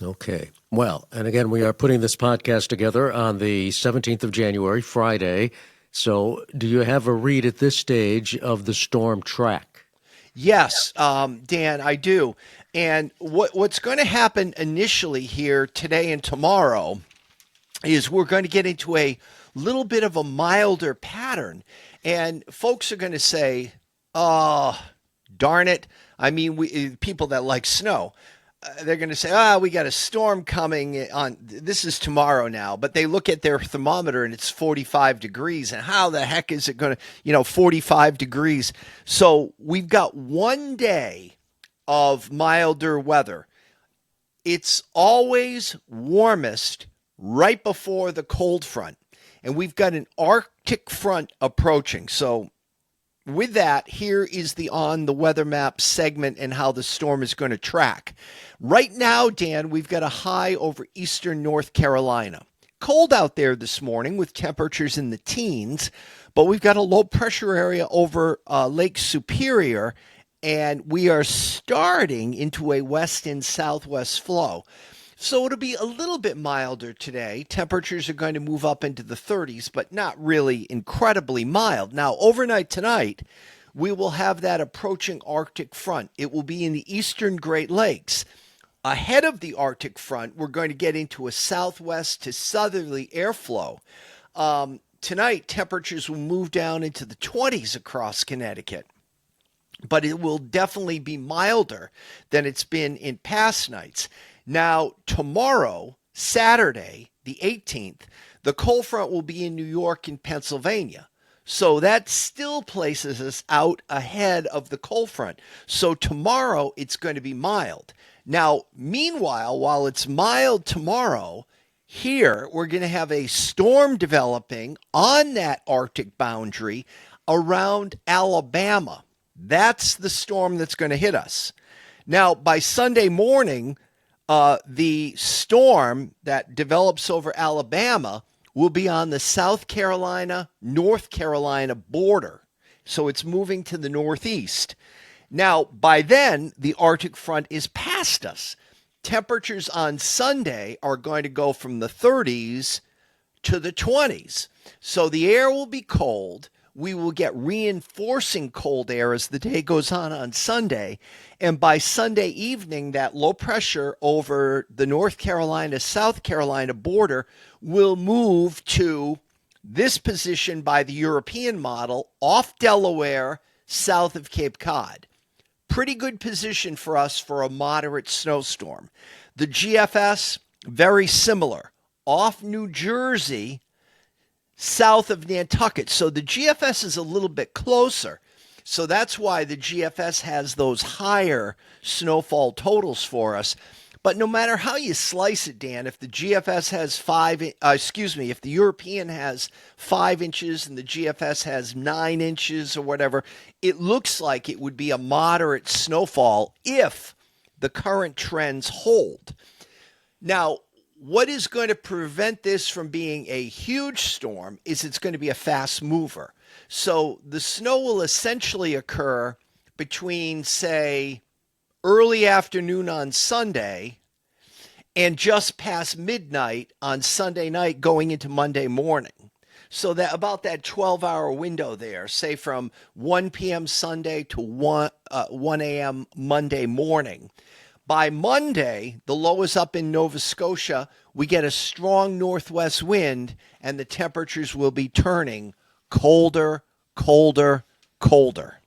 Okay. Well, and again, we are putting this podcast together on the 17th of January, Friday. So do you have a read at this stage of the storm track? Yes, Dan, I do. And what's going to happen initially here today and tomorrow is we're going to get into a little bit of a milder pattern. And folks are going to say, oh, darn it. I mean, people that like snow, they're going to say, we got a storm coming on. This is tomorrow now, but they look at their thermometer and it's 45 degrees. And how the heck is it going to, 45 degrees? So we've got one day of milder weather. It's always warmest right before the cold front. And we've got an Arctic front approaching. So with that, here is the on the weather map segment and how the storm is going to track. Right now, Dan, we've got a high over eastern North Carolina. Cold out there this morning with temperatures in the teens, but we've got a low pressure area over Lake Superior, and we are starting into a west and southwest flow. So it'll be a little bit milder today. Temperatures are going to move up into the 30s, but not really incredibly mild. Now, overnight tonight, we will have that approaching Arctic front. It will be in the eastern Great Lakes. Ahead of the Arctic front, we're going to get into a southwest to southerly airflow. Tonight, temperatures will move down into the 20s across Connecticut, but it will definitely be milder than it's been in past nights. Now, tomorrow, Saturday, the 18th, the cold front will be in New York and Pennsylvania. So that still places us out ahead of the cold front. So tomorrow, it's going to be mild. Now, meanwhile, while it's mild tomorrow, here we're going to have a storm developing on that Arctic boundary around Alabama. That's the storm that's going to hit us. Now, by Sunday morning, the storm that develops over Alabama will be on the South Carolina, North Carolina border. So it's moving to the northeast. Now, by then, the Arctic front is past us. Temperatures on Sunday are going to go from the 30s to the 20s. So the air will be cold. We will get reinforcing cold air as the day goes on Sunday. And by Sunday evening, that low pressure over the North Carolina, South Carolina border will move to this position by the European model off Delaware, south of Cape Cod. Pretty good position for us for a moderate snowstorm. The GFS, very similar, off New Jersey, south of Nantucket. So the GFS is a little bit closer. So that's why the GFS has those higher snowfall totals for us. But no matter how you slice it, Dan, if the GFS has if the European has 5 inches and the GFS has 9 inches or whatever, it looks like it would be a moderate snowfall if the current trends hold. Now, what is going to prevent this from being a huge storm is it's going to be a fast mover. So the snow will essentially occur between, say, early afternoon on Sunday and just past midnight on Sunday night going into Monday morning. So that about that 12-hour window there, say from 1 p.m. Sunday to 1 a.m. Monday morning. By Monday, the low is up in Nova Scotia. We get a strong northwest wind, and the temperatures will be turning colder, colder, colder.